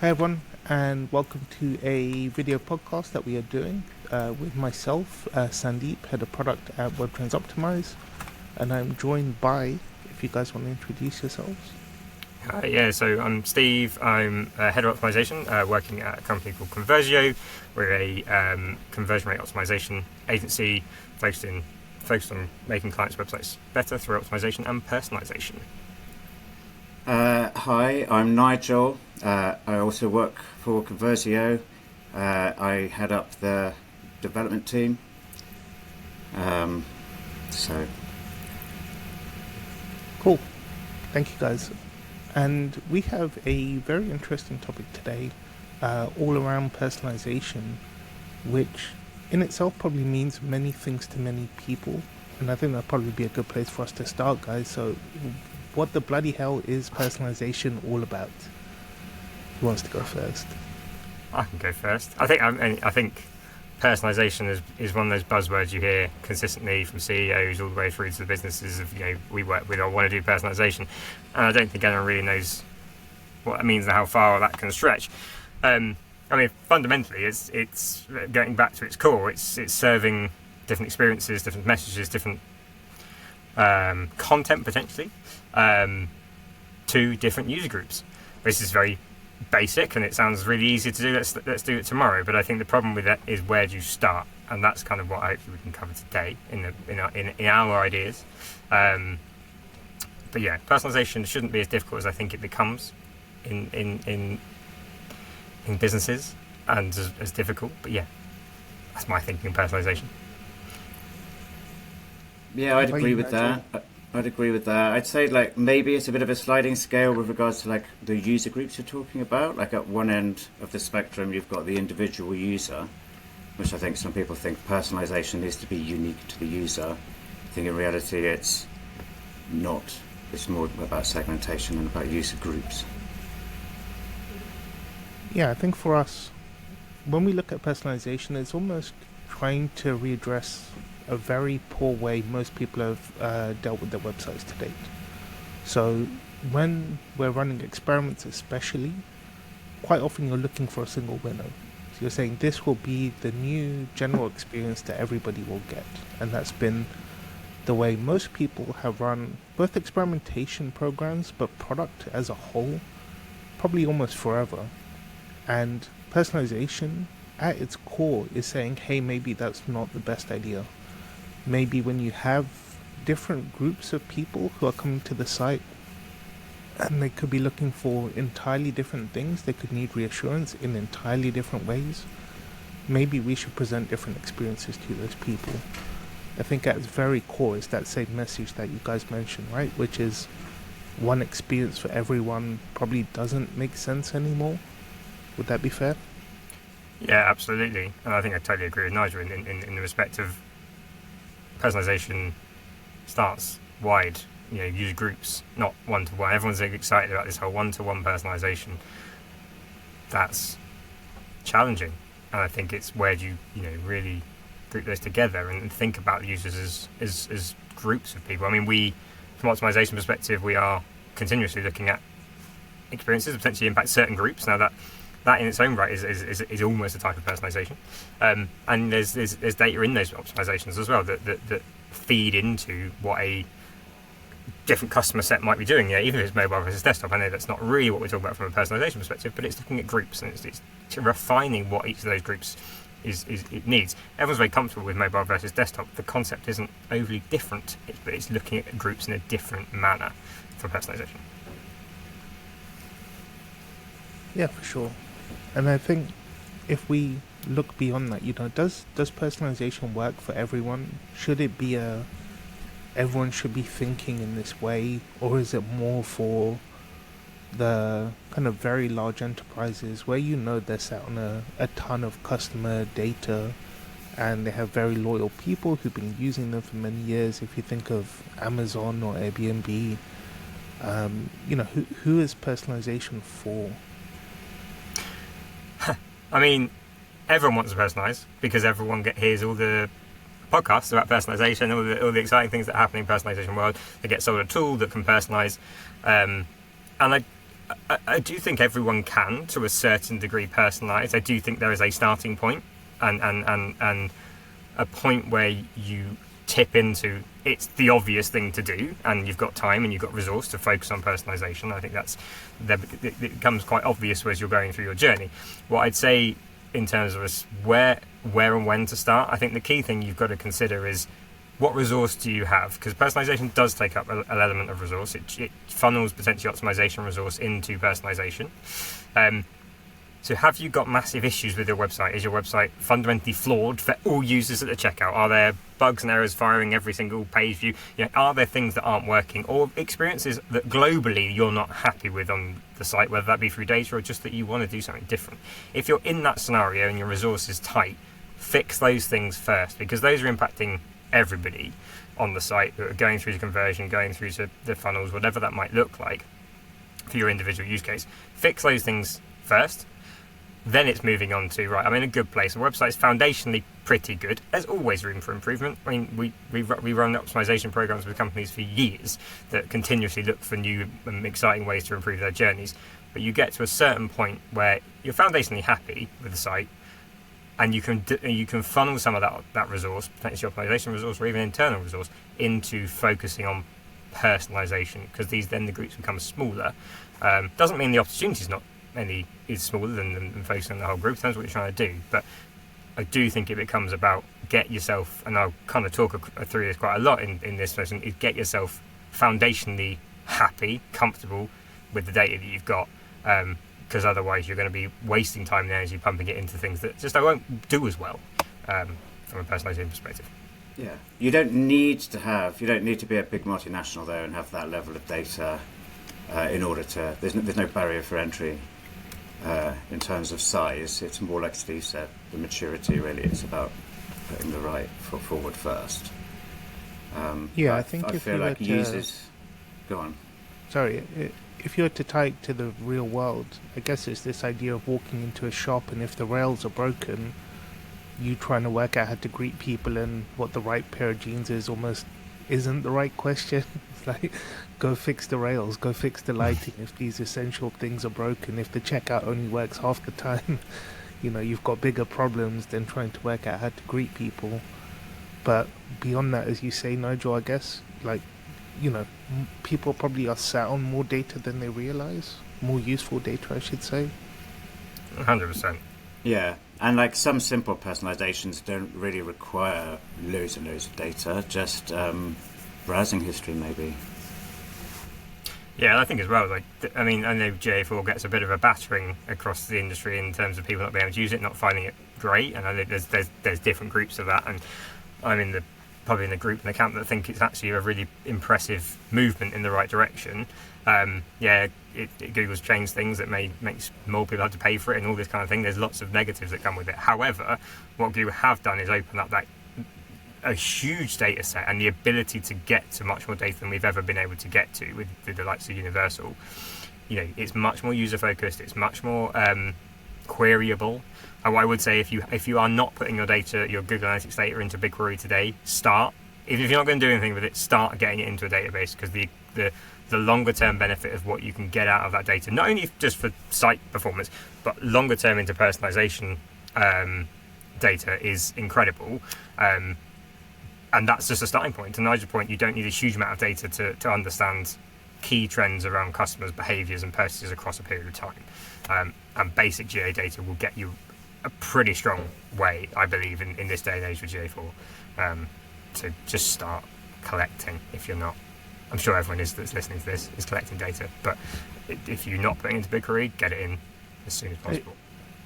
Hi everyone, and welcome to a video podcast that we are doing with myself, Sandeep, Head of Product at Webtrends Optimize, and I'm joined by, if you guys want to introduce yourselves. So I'm Steve. I'm Head of Optimization, working at a company called Conversio. We're a conversion rate optimization agency focused on making clients' websites better through optimization and personalization. Hi, I'm Nigel. I also work for Conversio. I head up the development team. Cool. Thank you guys. And we have a very interesting topic today, all around personalization, which in itself probably means many things to many people. And I think that'll probably be a good place for us to start, guys. So what the bloody hell is personalization all about? Who wants to go first? I can go first. I think personalization is one of those buzzwords you hear consistently from CEOs all the way through to the businesses of, we work with or want to do personalization, and I don't think anyone really knows what that means and how far that can stretch. Fundamentally, it's getting back to its core. It's serving different experiences, different messages, different content potentially to different user groups. This is very basic and it sounds really easy to do. Let's do it tomorrow. But I think the problem with that is, where do you start? And that's kind of what hopefully we can cover today in our ideas. But yeah, personalization shouldn't be as difficult as I think it becomes in businesses, and as difficult. But yeah, that's my thinking of personalization. Yeah, I'd agree with that. I'd say maybe it's a bit of a sliding scale with regards to the user groups you're talking about. At one end of the spectrum, you've got the individual user, which I think some people think personalization needs to be unique to the user. I think in reality it's not. It's more about segmentation and about user groups. Yeah, I think for us, when we look at personalization, it's almost trying to readdress a very poor way most people have dealt with their websites to date. So when we're running experiments especially, quite often you're looking for a single winner. So you're saying this will be the new general experience that everybody will get. And that's been the way most people have run both experimentation programs, but product as a whole, probably almost forever. And personalization at its core is saying, hey, maybe that's not the best idea. Maybe when you have different groups of people who are coming to the site and they could be looking for entirely different things, they could need reassurance in entirely different ways, maybe we should present different experiences to those people. I think at its very core is that same message that you guys mentioned, right? Which is one experience for everyone probably doesn't make sense anymore. Would that be fair? Yeah, absolutely. And I think I totally agree with Nigel in the respect of personalization starts wide, user groups, not one-to-one. Everyone's excited about this whole one-to-one personalization. That's challenging, and I think it's where you really group those together and think about the users as groups of people. We, from an optimization perspective, we are continuously looking at experiences that potentially impact certain groups. Now that in its own right is almost a type of personalization, and there's data in those optimizations as well that feed into what a different customer set might be doing. Even if it's mobile versus desktop, I know that's not really what we're talking about from a personalization perspective, but it's looking at groups and it's refining what each of those groups it needs. Everyone's very comfortable with mobile versus desktop. The concept isn't overly different, but it's looking at groups in a different manner for personalization. Yeah, for sure. And I think if we look beyond that, does personalization work for everyone? Should it be everyone should be thinking in this way, or is it more for the kind of very large enterprises where they're sat on a ton of customer data and they have very loyal people who've been using them for many years? If you think of Amazon or Airbnb, who is personalization for? Everyone wants to personalise because everyone hears all the podcasts about personalisation, all the exciting things that happen in the personalisation world. They get sold a tool that can personalise, and I do think everyone can, to a certain degree, personalise. I do think there is a starting point and a point where you tip into it's the obvious thing to do, and you've got time and you've got resource to focus on personalisation. I think it becomes quite obvious as you're going through your journey. What I'd say in terms of where and when to start, I think the key thing you've got to consider is what resource do you have? Because personalisation does take up an element of resource. It funnels potentially optimization resource into personalisation. So have you got massive issues with your website? Is your website fundamentally flawed for all users at the checkout? Are there bugs and errors firing every single page view? Are there things that aren't working, or experiences that globally you're not happy with on the site, whether that be through data or just that you want to do something different? If you're in that scenario and your resource is tight, fix those things first, because those are impacting everybody on the site that are going through the conversion, going through to the funnels, whatever that might look like for your individual use case. Fix those things first. Then it's moving on to, right, I'm in a good place. The website's foundationally pretty good. There's always room for improvement. I mean, we run optimization programs with companies for years that continuously look for new and exciting ways to improve their journeys. But you get to a certain point where you're foundationally happy with the site, and you can funnel some of that resource, potentially optimization resource or even internal resource, into focusing on personalization, because then the groups become smaller. Doesn't mean the opportunity is smaller than focusing on the whole group. That's what you're trying to do. But I do think it becomes about get yourself, and I'll kind of talk through this quite a lot in this session, is get yourself foundationally happy, comfortable with the data that you've got, because otherwise you're going to be wasting time and energy pumping it into things that just won't do as well from a personalization perspective. Yeah, you don't need to be a big multinational there and have that level of data in order to. There's no barrier for entry. In terms of size, it's more like Steve said, the maturity really. It's about putting the right foot forward first. I think I if feel you like were users. Go on. Sorry, if you were to tie it to the real world, I guess it's this idea of walking into a shop, and if the rails are broken, you trying to work out how to greet people and what the right pair of jeans is almost isn't the right question. It's like, go fix the rails, go fix the lighting if these essential things are broken. If the checkout only works half the time, you've got bigger problems than trying to work out how to greet people. But beyond that, as you say, Nigel, I guess, people probably are sat on more data than they realize, more useful data, I should say. 100%. Yeah, and some simple personalizations don't really require loads and loads of data, just browsing history maybe. Yeah, I think as well, I know GA4 gets a bit of a battering across the industry in terms of people not being able to use it, not finding it great, and I think there's different groups of that, and I'm probably in the group in the camp that think it's actually a really impressive movement in the right direction. Google's changed things that makes more people have to pay for it and all this kind of thing. There's lots of negatives that come with it. However, what Google have done is open up a huge data set and the ability to get to much more data than we've ever been able to get to with the likes of Universal. It's much more user focused. It's much more queryable. I would say if you are not putting your Google Analytics data into BigQuery today, start. If you're not going to do anything with it, start getting it into a database, because the longer term benefit of what you can get out of that data, not only just for site performance, but longer term into personalization data is incredible. And that's just a starting point. To Nigel's point, you don't need a huge amount of data to understand key trends around customers' behaviours and purchases across a period of time. And basic GA data will get you a pretty strong way, I believe, in this day and age with GA4, to just start collecting. If you're not, I'm sure everyone that's listening to this is collecting data, but if you're not putting it into BigQuery, get it in as soon as possible.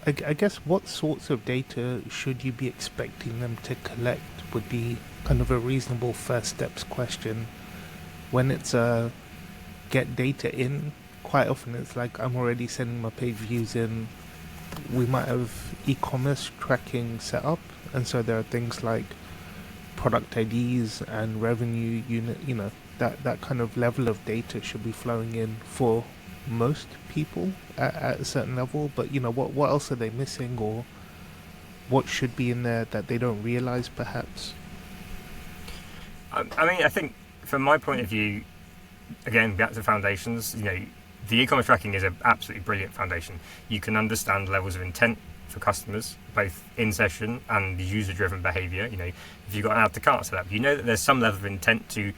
I guess what sorts of data should you be expecting them to collect would be kind of a reasonable first steps question. When it's get data in, quite often it's like I'm already sending my page views in. We might have e-commerce tracking set up, and so there are things like product IDs and revenue unit, that kind of level of data should be flowing in for most people at a certain level. But what else are they missing, or what should be in there that they don't realize perhaps? I think from my point of view, again, back to foundations, the e-commerce tracking is an absolutely brilliant foundation. You can understand levels of intent for customers, both in session and user-driven behaviour. If you've got an add to cart set up, you know that there's some level of intent to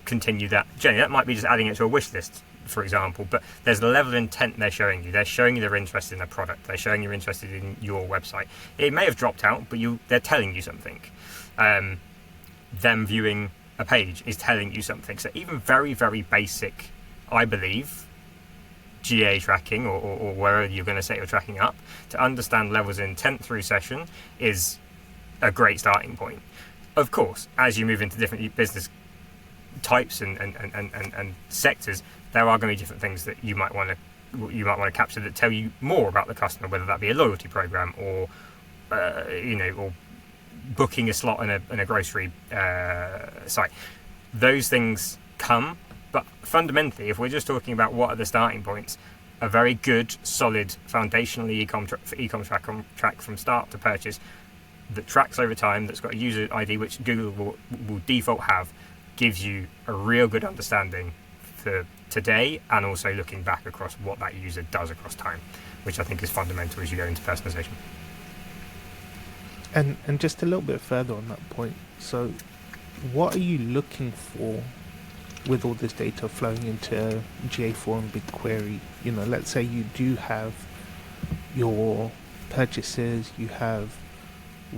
continue that journey. That might be just adding it to a wish list, for example, but there's a level of intent they're showing you. They're showing you they're interested in a product. They're showing you're interested in your website. It may have dropped out, but they're telling you something. Them viewing a page is telling you something. So even very, very basic, I believe, GA tracking or wherever you're going to set your tracking up, to understand levels of intent through session is a great starting point. Of course, as you move into different business types and sectors, there are going to be different things that you might want to capture that tell you more about the customer, whether that be a loyalty program or or booking a slot in a grocery site. Those things come, but fundamentally, if we're just talking about what are the starting points, a very good, solid, foundational e-com track from start to purchase that tracks over time, that's got a user ID which Google will default have, gives you a real good understanding for today and also looking back across what that user does across time, which I think is fundamental as you go into personalization. And just a little bit further on that point, so what are you looking for with all this data flowing into GA4 and BigQuery? Let's say you do have your purchases, you have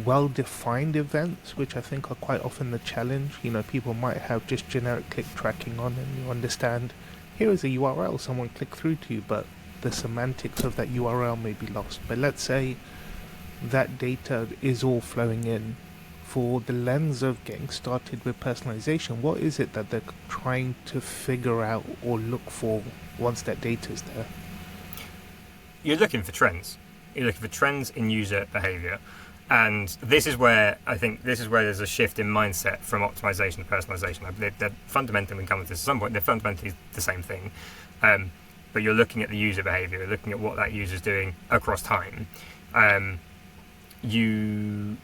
well-defined events, which I think are quite often the challenge. People might have just generic click tracking on, and you understand here is a URL someone clicked through to, but the semantics of that URL may be lost. But let's say that data is all flowing in for the lens of getting started with personalization. What is it that they're trying to figure out or look for once that data is there? You're looking for trends. You're looking for trends in user behavior. And this is where there's a shift in mindset from optimization to personalization. They're fundamentally, we come to this at some point, they're fundamentally the same thing. But you're looking at the user behavior, you're looking at what that user's doing across time. You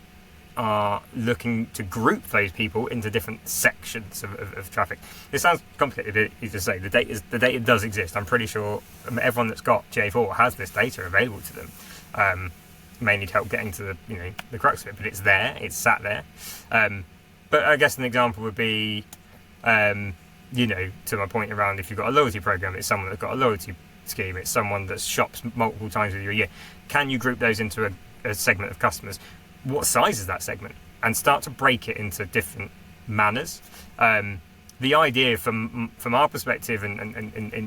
are looking to group those people into different sections of traffic. This sounds complicated to say. The data does exist. I'm pretty sure everyone that's got GA4 has this data available to them. May need help getting to the crux of it, but it's there, it's sat there. But I guess an example would be, to my point around if you've got a loyalty program, it's someone that's got a loyalty scheme, it's someone that shops multiple times with you a year. Can you group those into a segment of customers? What size is that segment? And start to break it into different manners. The idea from our perspective and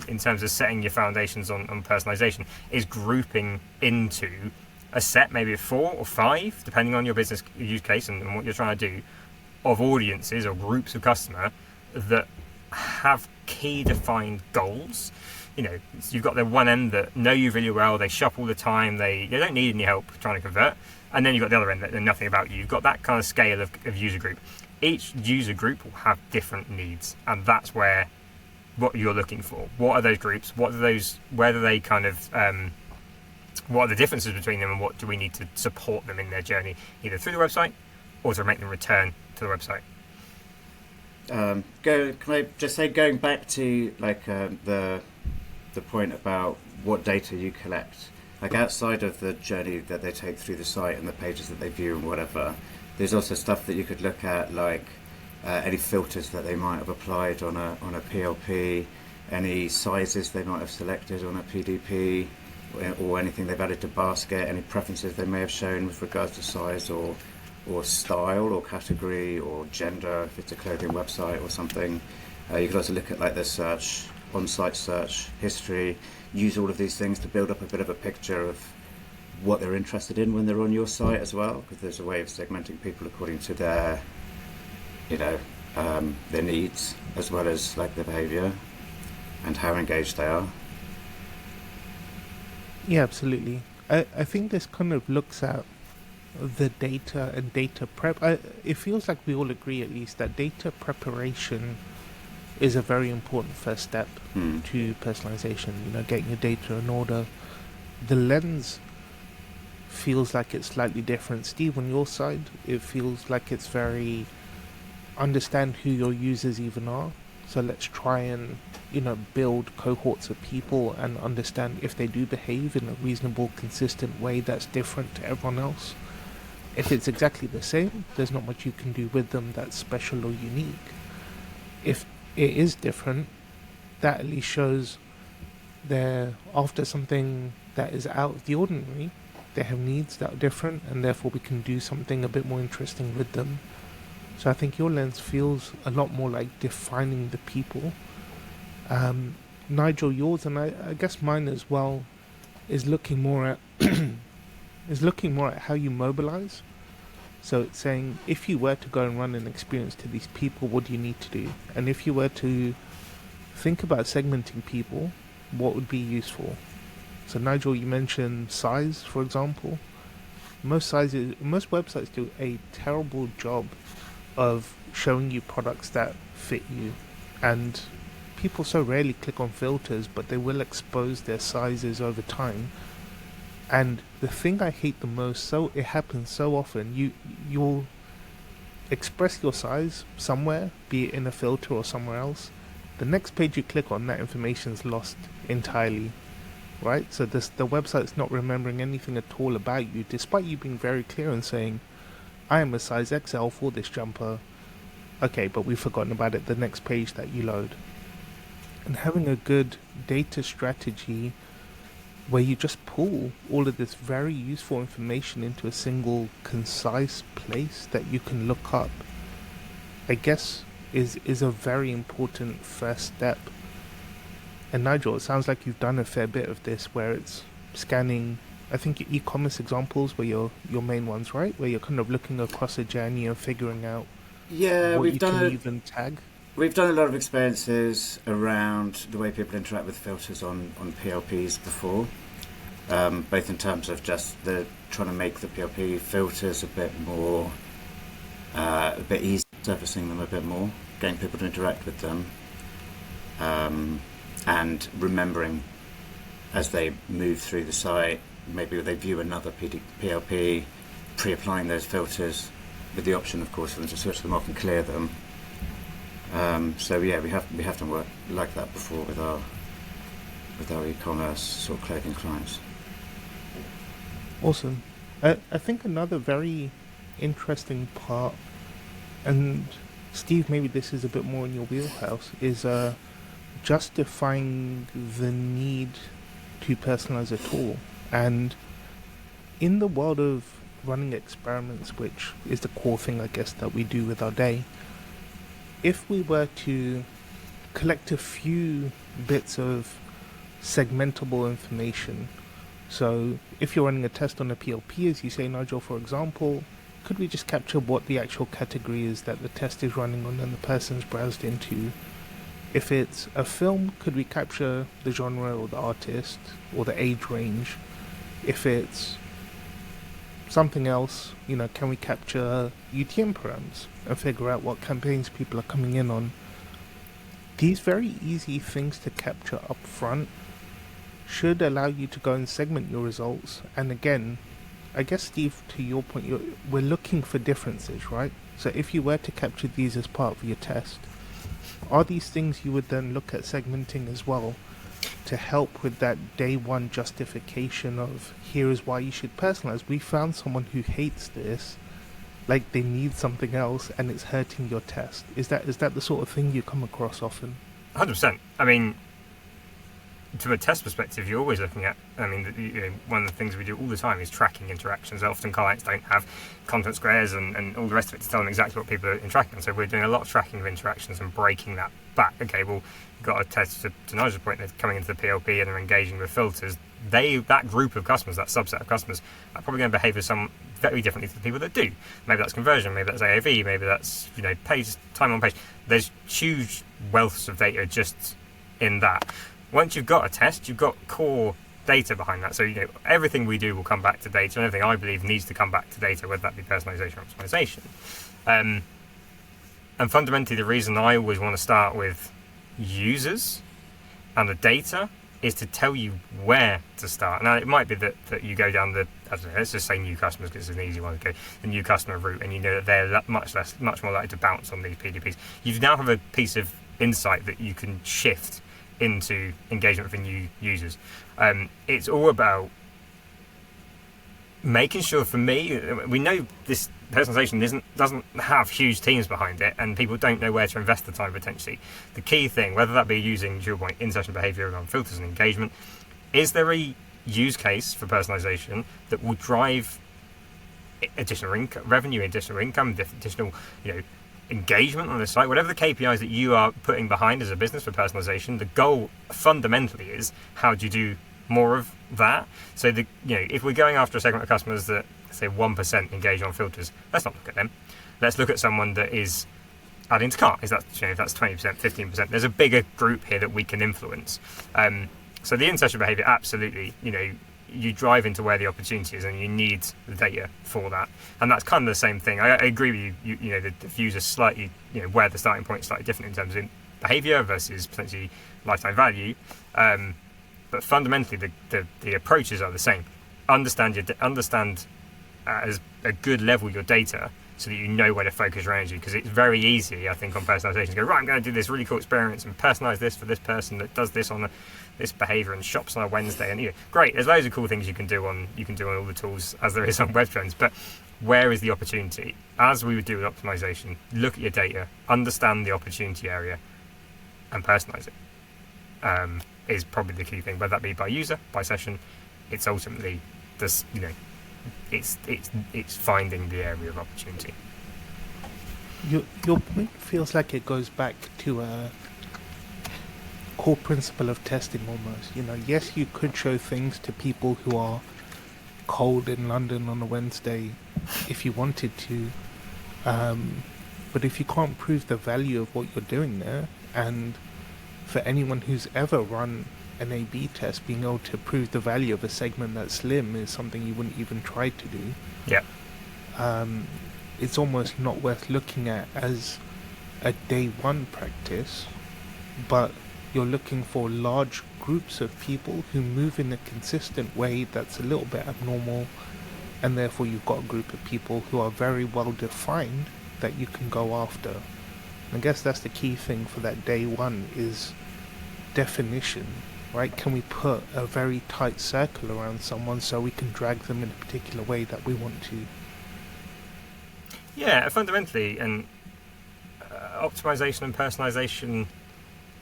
in terms of setting your foundations on personalization is grouping into a set, maybe of 4 or 5, depending on your business use case and what you're trying to do, of audiences or groups of customer that have key defined goals. You've got the one end that know you really well, they shop all the time, they don't need any help trying to convert, and then you've got the other end that know nothing about you. You've got that kind of scale of user group. Each user group will have different needs, and that's where what you're looking for. What are those groups? What are those? Where do they kind of? What are the differences between them, and what do we need to support them in their journey, either through the website or to make them return to the website? Can I just say, going back to the point about what data you collect, outside of the journey that they take through the site and the pages that they view and whatever, there's also stuff that you could look at, any filters that they might have applied on a PLP, any sizes they might have selected on a PDP, or anything they've added to basket, any preferences they may have shown with regards to size or style or category or gender, if it's a clothing website or something. You could also look at the search, on-site search history, use all of these things to build up a bit of a picture of what they're interested in when they're on your site as well, because there's a way of segmenting people according to their needs, as well as their behavior and how engaged they are. Yeah, absolutely. I think this kind of looks at the data and data prep. It feels like we all agree, at least, that data preparation is a very important first step to personalization. Getting your data in order. The lens feels like it's slightly different. Steve, on your side, it feels like it's very understand who your users even are. So let's try and, build cohorts of people and understand if they do behave in a reasonable, consistent way that's different to everyone else. If it's exactly the same, there's not much you can do with them that's special or unique. If it is different, that at least shows they're after something that is out of the ordinary. They have needs that are different, and therefore we can do something a bit more interesting with them. So I think your lens feels a lot more like defining the people. Nigel, yours, and I guess mine as well, is looking more at how you mobilize. So it's saying, if you were to go and run an experience to these people, what do you need to do? And if you were to think about segmenting people, what would be useful? So Nigel, you mentioned size, for example. Most websites do a terrible job of showing you products that fit you, and people so rarely click on filters, but they will expose their sizes over time. And the thing I hate the most, so it happens so often, you'll express your size somewhere, be it in a filter or somewhere else. The next page you click on, that information's lost entirely, right? So the website's not remembering anything at all about you, despite you being very clear and saying, I am a size XL for this jumper. Okay, but we've forgotten about it the next page that you load. And having a good data strategy where you just pull all of this very useful information into a single concise place that you can look up, I guess is a very important first step. And Nigel, it sounds like you've done a fair bit of this where it's scanning, I think, your e-commerce examples were your main ones, right? Where you're kind of looking across a journey and figuring out what you can even tag. We've done a lot of experiences around the way people interact with filters on PLPs before, both in terms of just trying to make the PLP filters a bit easier, surfacing them a bit more, getting people to interact with them, and remembering as they move through the site, maybe they view another PLP, pre-applying those filters with the option, of course, for them to switch them off and clear them. So yeah, we have done work like that before with our e-commerce sort of clothing clients. Awesome. I think another very interesting part, and Steve, maybe this is a bit more in your wheelhouse, is justifying the need to personalize at all. And in the world of running experiments, which is the core thing, I guess, that we do with our day, if we were to collect a few bits of segmentable information, so if you're running a test on a PLP, as you say, Nigel, for example, could we just capture what the actual category is that the test is running on and the person's browsed into? If it's a film, could we capture the genre or the artist or the age range? If it's something else, can we capture UTM params and figure out what campaigns people are coming in on? These very easy things to capture up front should allow you to go and segment your results. And again, I guess, Steve, to your point, we're looking for differences, right? So if you were to capture these as part of your test, are these things you would then look at segmenting as well to help with that day one justification of here is why you should personalize? We found someone who hates this, like they need something else, and it's hurting your test. Is that the sort of thing you come across often? 100%. I mean, from a test perspective, you're always looking at, one of the things we do all the time is tracking interactions. Often clients don't have content squares and all the rest of it to tell them exactly what people are interacting on. So we're doing a lot of tracking of interactions and breaking that back. Okay, well, you've got a test to Nigel's point, they're coming into the PLP and they're engaging with filters. That group of customers, that subset of customers, are probably going to behave as very differently to the people that do. Maybe that's conversion, maybe that's AOV, maybe that's page time on page. There's huge wealths of data just in that. Once you've got a test, you've got core data behind that. So everything we do will come back to data, and everything I believe needs to come back to data, whether that be personalisation or optimization. And fundamentally, the reason I always want to start with users and the data is to tell you where to start. Now, it might be that you go down let's just say new customers, because it's an easy one to go, the new customer route, and you know that they're much more likely to bounce on these PDPs. You now have a piece of insight that you can shift into engagement for new users. It's all about making sure, for me, we know this personalization doesn't have huge teams behind it, and people don't know where to invest the time potentially. The key thing, whether that be using, to your point, in-session behavior on filters and engagement, is there a use case for personalization that will drive additional revenue, additional income, additional, engagement on the site, whatever the KPIs that you are putting behind as a business for personalization. The goal fundamentally is, how do you do more of that? So if we're going after a segment of customers that say 1% engage on filters, let's not look at them. Let's look at someone that is adding to cart. Is that, if that's 20%, 15%, there's a bigger group here that we can influence. So the in-session behavior, absolutely, you drive into where the opportunity is, and you need the data for that. And that's kind of the same thing. I agree with you. The views are slightly, where the starting point is slightly different in terms of behavior versus potentially lifetime value. But fundamentally, the approaches are the same. Understand as a good level your data, so that you know where to focus your energy. Because it's very easy, I think, on personalization to go, right, I'm going to do this really cool experience and personalize this for this person that does this on this behavior and shops on a Wednesday. And great, there's loads of cool things you can do on all the tools as there is on Webtrends. But where is the opportunity? As we would do with optimization, look at your data, understand the opportunity area, and personalize it. Is probably the key thing, whether that be by user, by session. It's ultimately this, it's finding the area of opportunity. Your point feels like it goes back to a core principle of testing almost. Yes, you could show things to people who are cold in London on a Wednesday if you wanted to, but if you can't prove the value of what you're doing there, and for anyone who's ever run an A/B test, being able to prove the value of a segment that's slim is something you wouldn't even try to do. Yeah. It's almost not worth looking at as a day one practice, but you're looking for large groups of people who move in a consistent way that's a little bit abnormal, and therefore you've got a group of people who are very well defined that you can go after. I guess that's the key thing for that day one is definition, right? Can we put a very tight circle around someone so we can drag them in a particular way that we want to? Yeah, fundamentally, and optimization and personalization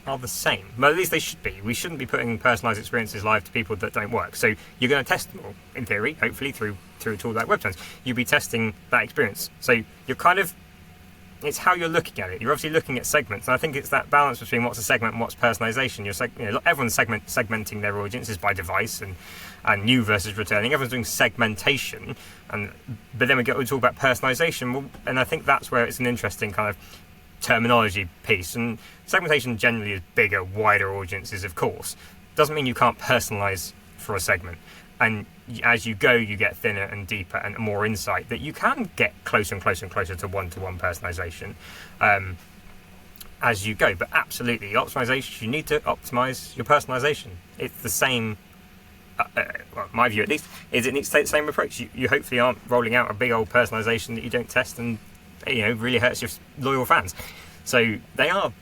are the same. Well, at least they should be. We shouldn't be putting personalized experiences live to people that don't work. So you're going to test them all, in theory, hopefully through a tool like Webtrends. You'll be testing that experience. So you're kind of, it's how you're looking at it. You're obviously looking at segments, and I think it's that balance between what's a segment and what's personalization. Everyone's segmenting their audiences by device and new versus returning. Everyone's doing segmentation, but then we talk about personalization, and I think that's where it's an interesting kind of terminology piece. And segmentation generally is bigger, wider audiences, of course. Doesn't mean you can't personalize for a segment. And as you go, you get thinner and deeper and more insight that you can get closer and closer and closer to one-to-one personalization as you go. But absolutely, optimization, you need to optimize your personalization. It's the same, well, my view at least, is it needs to take the same approach. You hopefully aren't rolling out a big old personalization that you don't test and really hurts your loyal fans. So they are,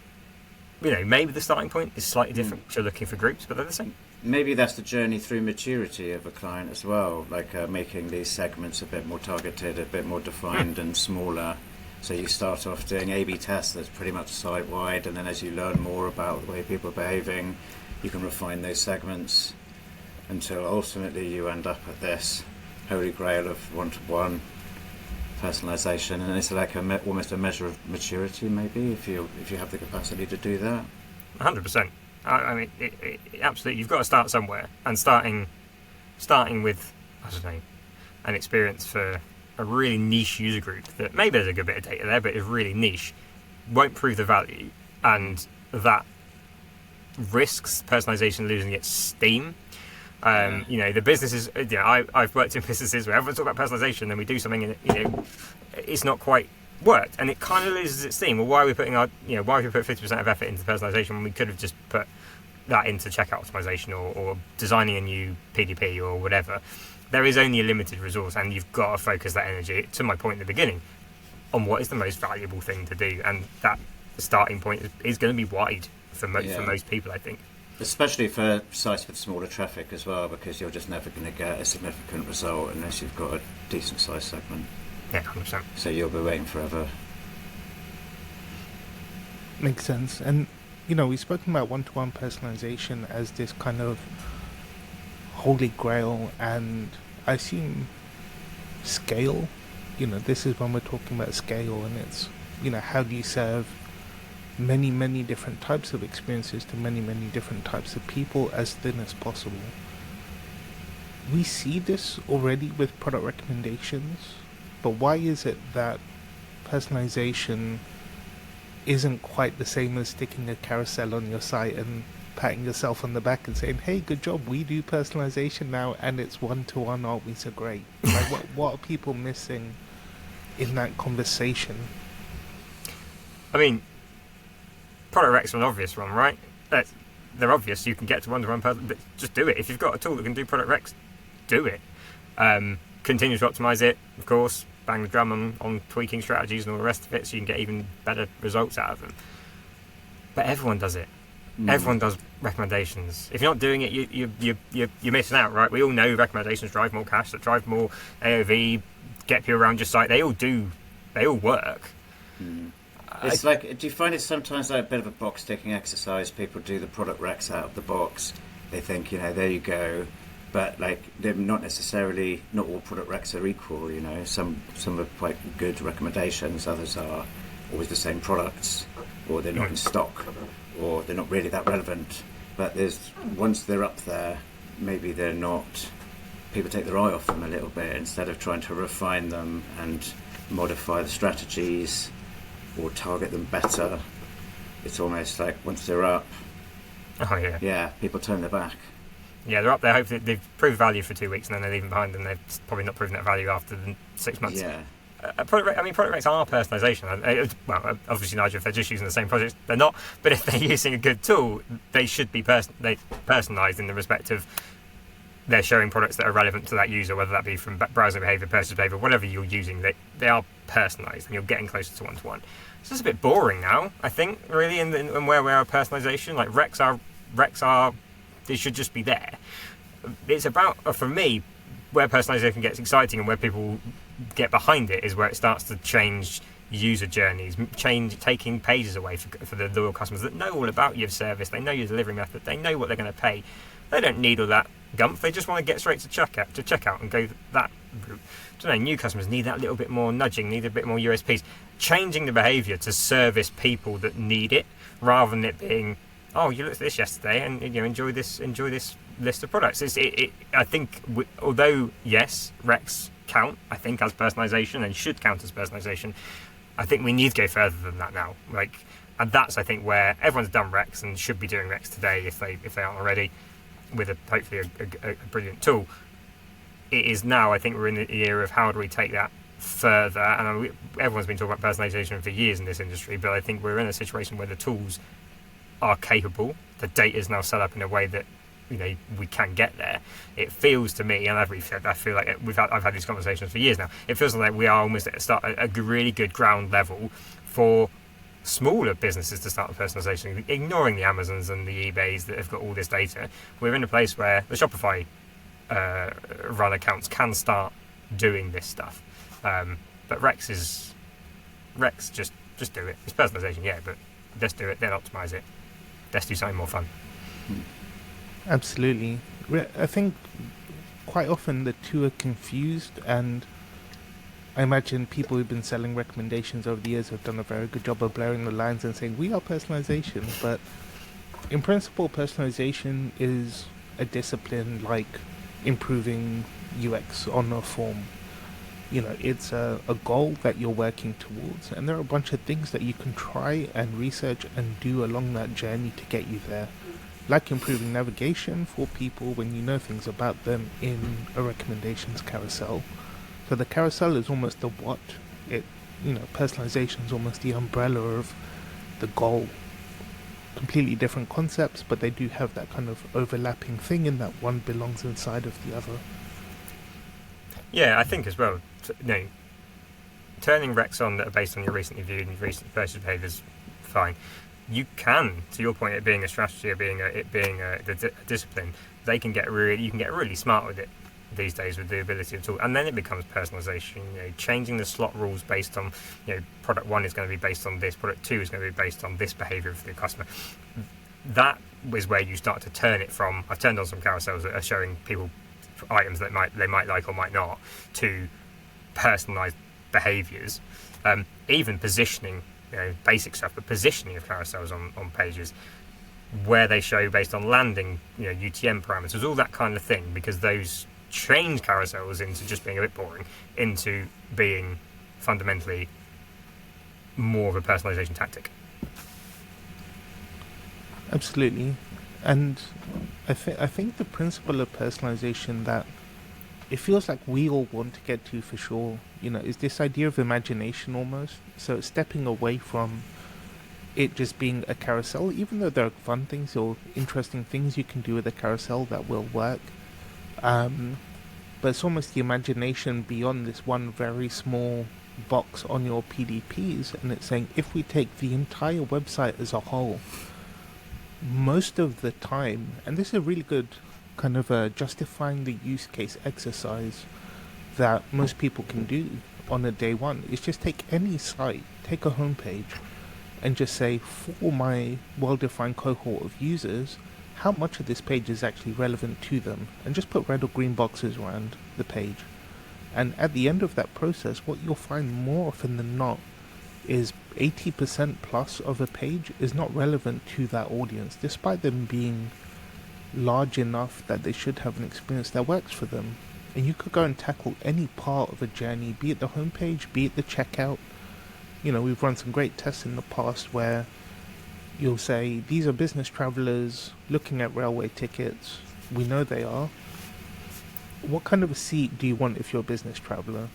maybe the starting point is slightly different. You're looking for groups, but they're the same. Maybe that's the journey through maturity of a client as well, like making these segments a bit more targeted, a bit more defined and smaller. So you start off doing A/B tests that's pretty much site-wide, and then as you learn more about the way people are behaving, you can refine those segments until ultimately you end up at this holy grail of one-to-one personalization. And it's like almost a measure of maturity, maybe, if you have the capacity to do that. 100%. I mean, it, absolutely. You've got to start somewhere, and starting with, I don't know, an experience for a really niche user group that maybe there's a good bit of data there, but is really niche, won't prove the value, and that risks personalization losing its steam. The businesses, I've worked in businesses where everyone's talking about personalization, and we do something, and it's not quite worked, and it kind of loses its steam. Well, why are we putting why have we put 50% of effort into personalization when we could have just put that into checkout optimization or designing a new PDP or whatever? There is only a limited resource, and you've got to focus that energy, to my point in the beginning, on what is the most valuable thing to do, and that the starting point is going to be wide for most people, I think. Especially for sites with smaller traffic as well, because you're just never going to get a significant result unless you've got a decent size segment. Yeah, 100%. So you'll be waiting forever. Makes sense. And, we've spoken about one-to-one personalization as this kind of holy grail, and I assume scale, this is when we're talking about scale, and it's, how do you serve many, many different types of experiences to many, many different types of people as thin as possible. We see this already with product recommendations, but why is it that personalization isn't quite the same as sticking a carousel on your site and patting yourself on the back and saying, hey, good job, we do personalization now and it's one-to-one, aren't we so great? Like, what are people missing in that conversation? I mean, product recs are an obvious one, right? They're obvious. You can get to one-to-one person, but just do it. If you've got a tool that can do product recs, do it. Continue to optimize it, of course. Bang the drum on tweaking strategies and all the rest of it, so you can get even better results out of them. But everyone does it. Everyone does recommendations. If you're not doing it, you're missing out, right? We all know recommendations drive more cash, that drive more AOV, get people around your site. They all work. It's like, do you find it sometimes like a bit of a box ticking exercise? People do the product recs out of the box. They think, there you go. But like, they're not all product recs are equal. Some are quite good recommendations. Others are always the same products, or they're not in stock, or they're not really that relevant. But once they're up there, maybe they're not. People take their eye off them a little bit instead of trying to refine them and modify the strategies or target them better. It's almost like once they're up, people turn their back. Yeah, they're up there. Hopefully, they've proved value for 2 weeks, and then they're leaving behind, and they've probably not proven that value after the 6 months. Yeah. Product recs are personalisation. Well, obviously, Nigel, if they're just using the same projects, they're not. But if they're using a good tool, they should be personalised in the respect of they're showing products that are relevant to that user, whether that be from browser behaviour, purchase behaviour, whatever you're using. They are personalised, and you're getting closer to one-to-one. It's just a bit boring now, I think, really, in where we are personalisation. Like recs are. They should just be there. It's about, for me, where personalisation gets exciting and where people get behind it is where it starts to change user journeys, taking pages away for the loyal customers that know all about your service, they know your delivery method, they know what they're going to pay. They don't need all that gumph, they just want to get straight to checkout and go that route. I don't know, new customers need that little bit more nudging, need a bit more USPs. Changing the behaviour to service people that need it, rather than it being, oh, you looked at this yesterday and enjoy this list of products. I think, although yes, recs count, I think, as personalisation and should count as personalisation, I think we need to go further than that now. And that's, I think, where everyone's done recs and should be doing recs today if they aren't already, with hopefully a brilliant tool. It is now, I think, we're in the era of how do we take that further. And everyone's been talking about personalisation for years in this industry, but I think we're in a situation where the tools are capable. The data is now set up in a way that we can get there. It feels to me, and I feel like I've had these conversations for years now. It feels like we are almost at a really good ground level for smaller businesses to start with personalization, ignoring the Amazons and the eBays that have got all this data. We're in a place where the Shopify run accounts can start doing this stuff. But Rex just do it. It's personalization, yeah, but let's do it, then optimize it. Let's do something more fun. Absolutely. I think quite often the two are confused, and I imagine people who've been selling recommendations over the years have done a very good job of blurring the lines and saying we are personalization, but in principle personalization is a discipline like improving UX on a form. It's a goal that you're working towards, and there are a bunch of things that you can try and research and do along that journey to get you there. Like improving navigation for people when you know things about them in a recommendations carousel. So the carousel is almost the what. Personalization is almost the umbrella of the goal. Completely different concepts, but they do have that kind of overlapping thing in that one belongs inside of the other. Yeah, I think as well, turning recs on that are based on your recently viewed and recent purchase behaviours fine. You can, to your point, it being a strategy, it being a discipline, you can get really smart with it these days with the ability of tool, and then it becomes personalization. Changing the slot rules based on, product 1 is going to be based on this, product 2 is going to be based on this behavior of the customer. That is where you start to turn it from, I've turned on some carousels that are showing people items that they might like or might not, to personalized behaviors. Even positioning, basic stuff, but positioning of carousels on pages where they show based on landing, UTM parameters, all that kind of thing, because those change carousels into just being a bit boring into being fundamentally more of a personalization tactic. Absolutely. And I think the principle of personalization that it feels like we all want to get to for sure, is this idea of imagination almost. So it's stepping away from it just being a carousel, even though there are fun things or interesting things you can do with a carousel that will work. But it's almost the imagination beyond this one very small box on your PDPs, and it's saying if we take the entire website as a whole, most of the time, and this is a really good kind of justifying the use case exercise that most people can do on a day one, is just take any site, take a homepage, and just say, for my well-defined cohort of users, how much of this page is actually relevant to them, and just put red or green boxes around the page. And at the end of that process, what you'll find more often than not is 80% plus of a page is not relevant to that audience, despite them being large enough that they should have an experience that works for them. And you could go and tackle any part of a journey, be it the homepage, be it the checkout. We've run some great tests in the past where you'll say, these are business travelers looking at railway tickets. We know they are. What kind of a seat do you want if you're a business traveler?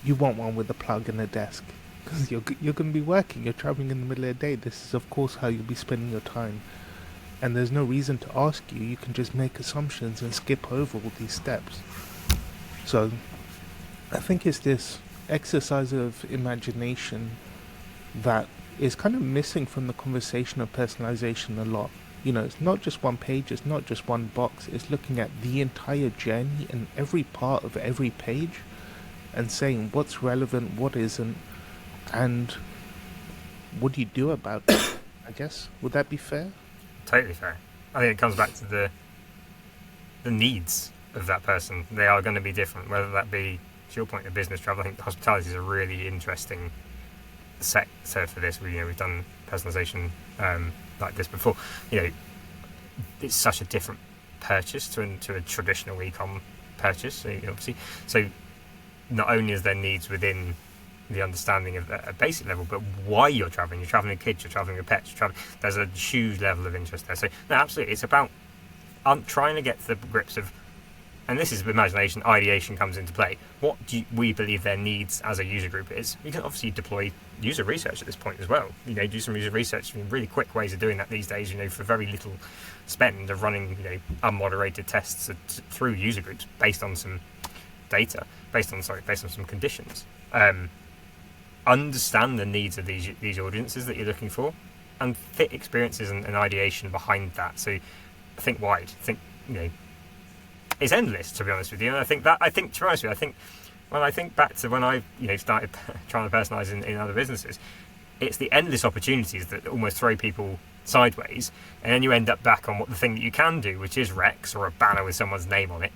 You want one with a plug and a desk, because you're going to be working, you're traveling in the middle of the day. This is of course how you'll be spending your time, and there's no reason to ask you. You can just make assumptions and skip over all these steps. So I think it's this exercise of imagination that is kind of missing from the conversation of personalization a lot. It's not just one page, it's not just one box, it's looking at the entire journey and every part of every page and saying what's relevant, what isn't, and what do you do about it, I guess. Would that be fair? Totally fair. I think it comes back to the needs of that person. They are going to be different, whether that be, to your point, a business travel. I think hospitality is a really interesting sector for this. We've done personalization like this before. It's such a different purchase to a traditional e-com purchase, obviously. So not only is there needs within the understanding of a basic level, but why you're traveling with kids, you're traveling with pets, there's a huge level of interest there. So no, absolutely, it's about trying to get to the grips of, and this is imagination, ideation comes into play. What do we believe their needs as a user group is? You can obviously deploy user research at this point as well. Do some user research. Really quick ways of doing that these days. For very little spend of running, unmoderated tests through user groups based on some data, based on some conditions. Understand the needs of these audiences that you're looking for, and fit experiences and ideation behind that. So think wide. Think it's endless, to be honest with you. And to be honest with you, I think when I think back to when I started trying to personalise in other businesses, it's the endless opportunities that almost throw people sideways, and then you end up back on what the thing that you can do, which is Rex or a banner with someone's name on it,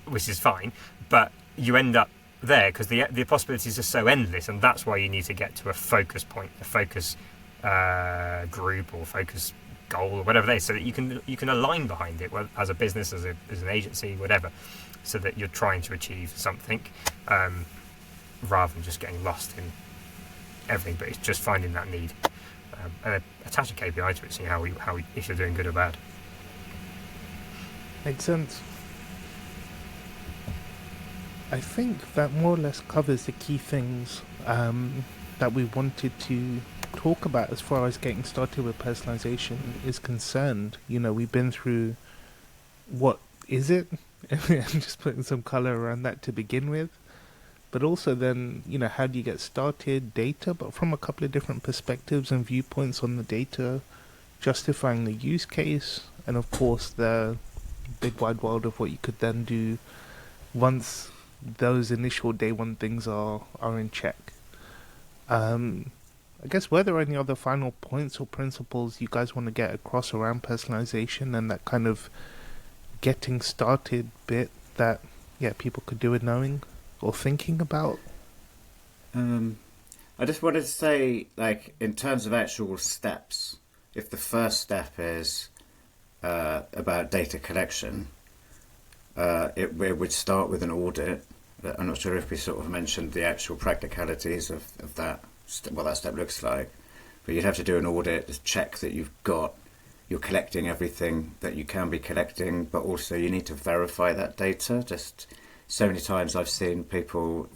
which is fine, but you end up there because the possibilities are so endless, and that's why you need to get to a focus point, a focus group or focus goal or whatever it is, so that you can align behind it, as a business, as an agency, whatever, so that you're trying to achieve something, rather than just getting lost in everything. But it's just finding that need, and attach a KPI to it, seeing how if you're doing good or bad. Makes sense. I think that more or less covers the key things that we wanted to talk about as far as getting started with personalization is concerned. We've been through what is it, and just putting some color around that to begin with. but also then, how do you get started, data, but from a couple of different perspectives and viewpoints on the data, justifying the use case, and of course the big wide world of what you could then do once those initial day one things are in check. I guess, were there any other final points or principles you guys want to get across around personalization and that kind of getting started bit that, yeah, people could do with knowing or thinking about? I just wanted to say, like, in terms of actual steps, if the first step is about data collection, it would start with an audit. I'm not sure if we sort of mentioned the actual practicalities of that, what that step looks like. But you'd have to do an audit to check that you're collecting everything that you can be collecting, but also you need to verify that data. Just so many times I've seen people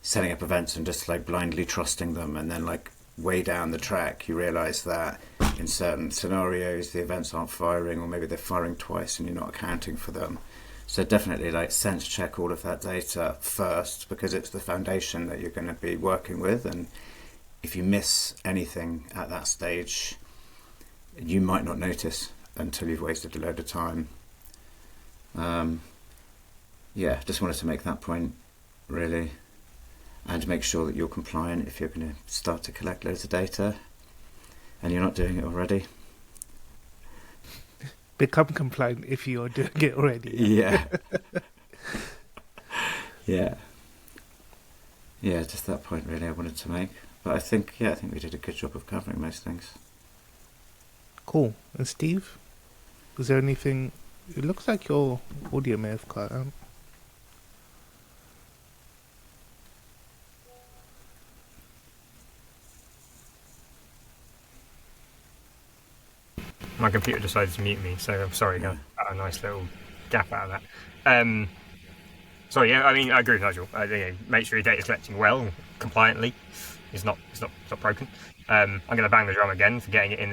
setting up events and just like blindly trusting them, and then like way down the track you realize that in certain scenarios the events aren't firing, or maybe they're firing twice and you're not accounting for them. So definitely like sense check all of that data first, because it's the foundation that you're going to be working with, and if you miss anything at that stage you might not notice until you've wasted a load of time. Yeah, just wanted to make that point really, and make sure that you're compliant if you're going to start to collect loads of data and you're not doing it already. Become compliant if you're doing it already. Yeah. Yeah, just that point really I wanted to make. But I think we did a good job of covering most things. Cool. And Steve, was there anything? It looks like your audio may have cut out. My computer decided to mute me, so I'm sorry. Got a nice little gap out of that. So yeah, I mean, I agree with Nigel. Make sure your data's collecting well, compliantly. It's not broken. I'm going to bang the drum again for getting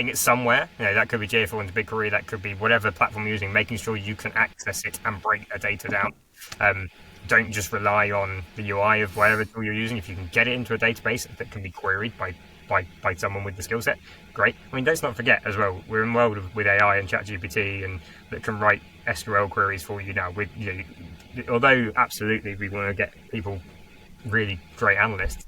it somewhere. That could be GA4 into BigQuery, that could be whatever platform you're using. Making sure you can access it and break the data down. Don't just rely on the UI of whatever tool you're using. If you can get it into a database that can be queried by someone with the skill set, great. I mean, let's not forget as well, we're in a world with AI and ChatGPT and that can write SQL queries for you now. Although absolutely we want to get people really great analysts,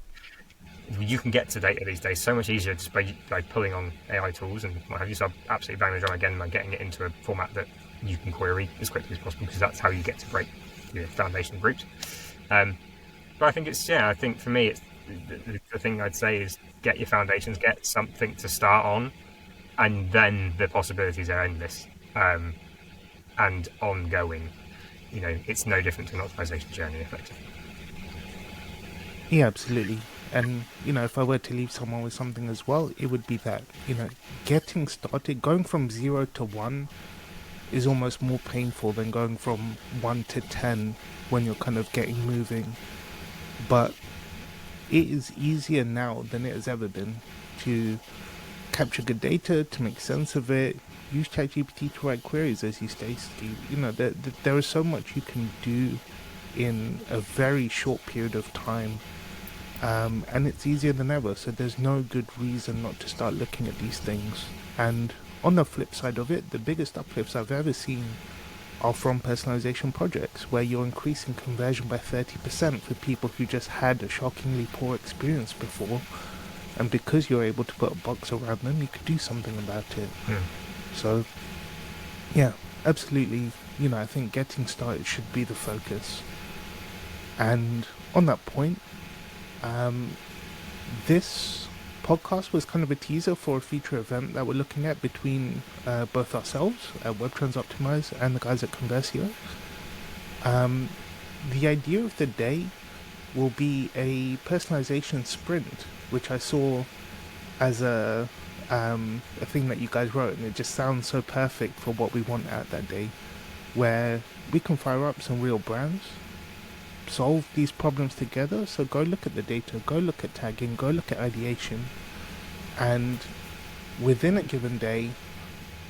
you can get to data these days so much easier just by pulling on AI tools and what have you. So I'll absolutely bang the drum again by getting it into a format that you can query as quickly as possible, because that's how you get to break foundation groups. But I think I think for me, it's the thing I'd say is get your foundations, get something to start on, and then the possibilities are endless and ongoing. It's no different to an optimization journey, effectively. Yeah, absolutely. And, if I were to leave someone with something as well, it would be that, getting started, going from 0 to 1 is almost more painful than going from 1 to 10 when you're kind of getting moving. But it is easier now than it has ever been to capture good data, to make sense of it, use ChatGPT to write queries, as you say, Steve. There is so much you can do in a very short period of time. And it's easier than ever, so there's no good reason not to start looking at these things. And on the flip side of it, the biggest uplifts I've ever seen are from personalization projects, where you're increasing conversion by 30% for people who just had a shockingly poor experience before, and because you're able to put a box around them, you could do something about it. So yeah, absolutely, I think getting started should be the focus. And on that point, this podcast was kind of a teaser for a future event that we're looking at between both ourselves at Webtrends Optimize and the guys at Conversio. The idea of the day will be a personalization sprint, which I saw as a thing that you guys wrote, and it just sounds so perfect for what we want at that day, where we can fire up some real brands, solve these problems together. So go look at the data, go look at tagging, go look at ideation, and within a given day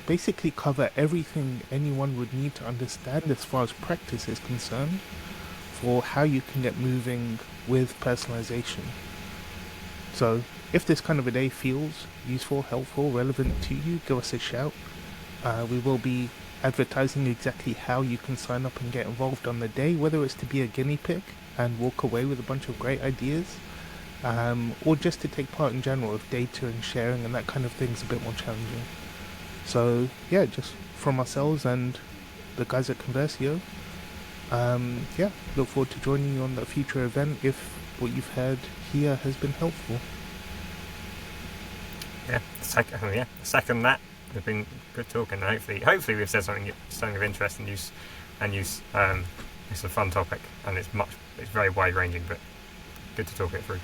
basically cover everything anyone would need to understand as far as practice is concerned for how you can get moving with personalization. So if this kind of a day feels useful, helpful, relevant to you, give us a shout. We will be advertising exactly how you can sign up and get involved on the day, whether it's to be a guinea pig and walk away with a bunch of great ideas, or just to take part in general if data and sharing and that kind of thing's a bit more challenging. So yeah, just from ourselves and the guys at Conversio, look forward to joining you on that future event if what you've heard here has been helpful. Second that. It's been good talking. Hopefully we've said something of interest and use. It's a fun topic and it's very wide ranging, but good to talk it through.